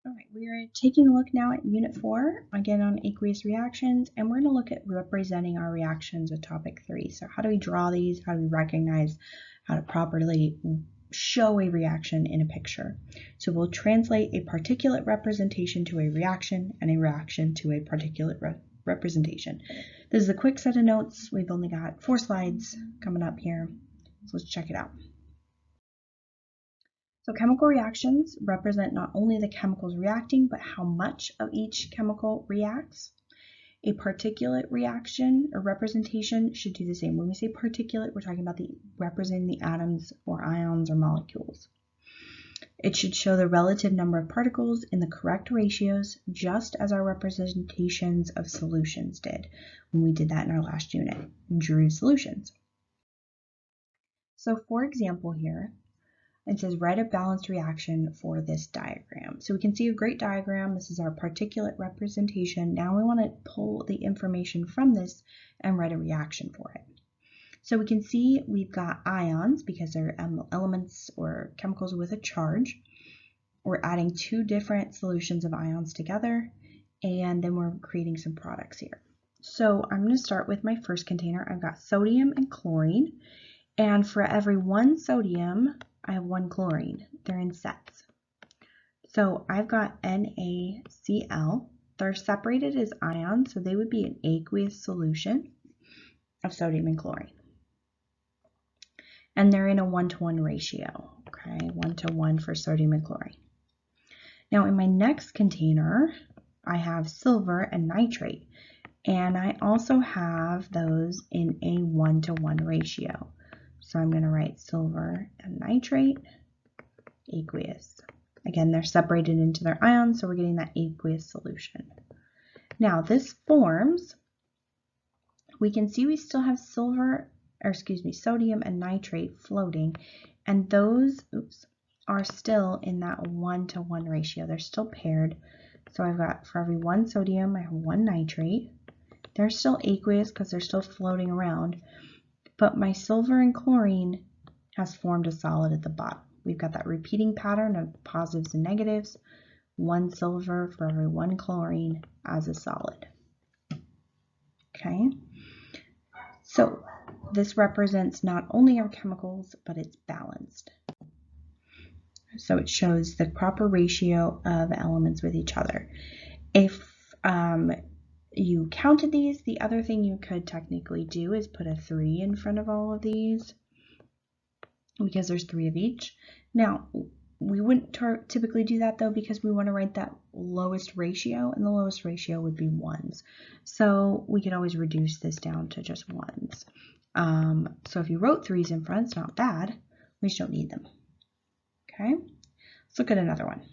All right, we're taking a look now at Unit 4, again on aqueous reactions, and we're going to look at representing our reactions with Topic 3. So how do we draw these? How do we recognize how to properly show a reaction in a picture? So we'll translate a particulate representation to a reaction and a reaction to a particulate representation. This is a quick set of notes. We've only got 4 slides coming up here, so let's check it out. So chemical reactions represent not only the chemicals reacting, but how much of each chemical reacts. A particulate reaction or representation should do the same. When we say particulate, we're talking about representing the atoms or ions or molecules. It should show the relative number of particles in the correct ratios, just as our representations of solutions did when we did that in our last unit and drew solutions. So for example here, it says write a balanced reaction for this diagram. So we can see a great diagram. This is our particulate representation. Now we want to pull the information from this and write a reaction for it. So we can see we've got ions because they're elements or chemicals with a charge. We're adding 2 different solutions of ions together, and then we're creating some products here. So I'm going to start with my first container. I've got sodium and chlorine, and for every 1 sodium, I have 1 chlorine. They're in sets. So I've got NaCl. They're separated as ions, so they would be an aqueous solution of sodium and chlorine. And they're in a 1-to-1 ratio, okay? 1-to-1 for sodium and chlorine. Now in my next container, I have silver and nitrate, and I also have those in a 1-to-1 ratio. So I'm going to write silver and nitrate, aqueous. Again, they're separated into their ions, so we're getting that aqueous solution. Now this forms, we can see we still have sodium and nitrate floating, and those are still in that 1-to-1 ratio. They're still paired. So I've got, for every 1 sodium, I have 1 nitrate. They're still aqueous because they're still floating around. But my silver and chlorine has formed a solid at the bottom. We've got that repeating pattern of positives and negatives, 1 silver for every 1 chlorine as a solid. Okay, so this represents not only our chemicals, but it's balanced. So it shows the proper ratio of elements with each other. If you counted these, the other thing you could technically do is put a 3 in front of all of these because there's 3 of each. Now, we wouldn't typically do that though because we want to write that lowest ratio, and the lowest ratio would be 1s. So we could always reduce this down to just 1s. So if you wrote 3s in front, it's not bad. We just don't need them. Okay, let's look at another one.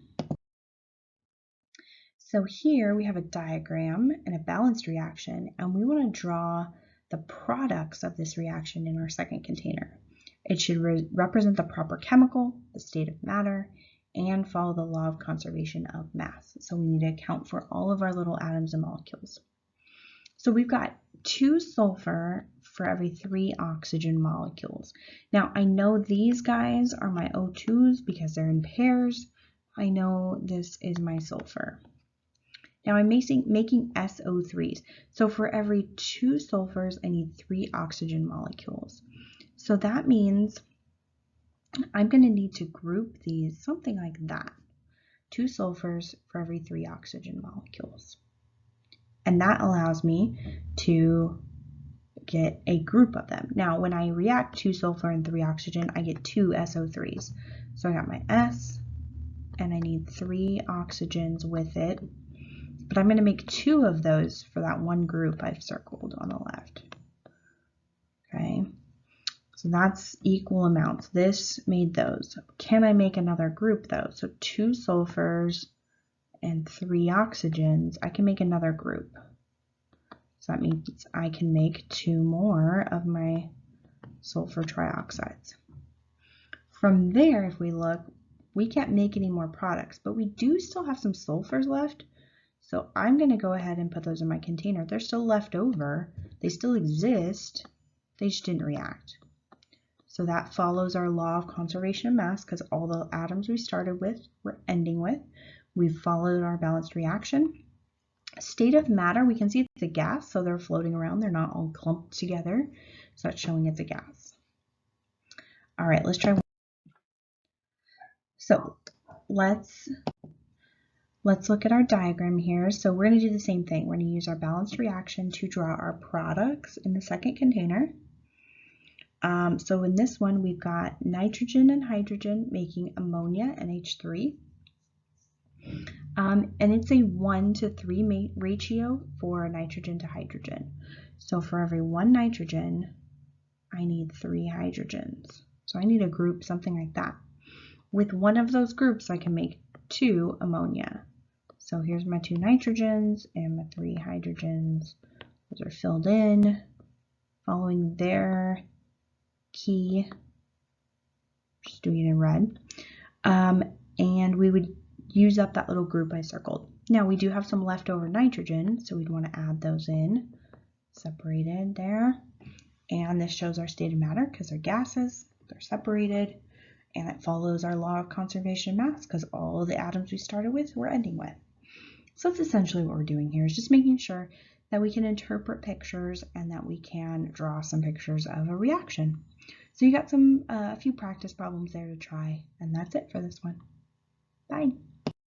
So here we have a diagram and a balanced reaction, and we want to draw the products of this reaction in our second container. It should represent the proper chemical, the state of matter, and follow the law of conservation of mass. So we need to account for all of our little atoms and molecules. So we've got 2 sulfur for every 3 oxygen molecules. Now I know these guys are my O2s because they're in pairs. I know this is my sulfur. Now I'm making SO3s. So for every 2 sulfurs, I need 3 oxygen molecules. So that means I'm going to need to group these something like that. 2 sulfurs for every 3 oxygen molecules. And that allows me to get a group of them. Now when I react 2 sulfur and 3 oxygen, I get 2 SO3s. So I got my S, and I need 3 oxygens with it. But I'm going to make 2 of those for that one group I've circled on the left. Okay, so that's equal amounts. This made those. Can I make another group though? So 2 sulfurs and 3 oxygens, I can make another group. So that means I can make 2 more of my sulfur trioxides. From there, if we look, we can't make any more products, but we do still have some sulfurs left. So I'm going to go ahead and put those in my container. They're still left over. They still exist. They just didn't react. So that follows our law of conservation of mass because all the atoms we started with, we're ending with. We've followed our balanced reaction. State of matter, we can see it's a gas, so they're floating around. They're not all clumped together. So that's showing it's a gas. All right, let's try one. So let's look at our diagram here. So we're going to do the same thing. We're going to use our balanced reaction to draw our products in the second container. So in this one, we've got nitrogen and hydrogen making ammonia, NH3. And it's a 1:3 ratio for nitrogen to hydrogen. So for every 1 nitrogen, I need 3 hydrogens. So I need a group, something like that. With one of those groups, I can make 2 ammonia. So here's my 2 nitrogens and my 3 hydrogens. Those are filled in, following their key. Just doing it in red. And we would use up that little group I circled. Now we do have some leftover nitrogen, so we'd want to add those in, separated there. And this shows our state of matter because they're gases, they're separated, and it follows our law of conservation of mass because all of the atoms we started with we're ending with. So that's essentially what we're doing here, is just making sure that we can interpret pictures and that we can draw some pictures of a reaction. So you got a few practice problems there to try, and that's it for this one. Bye.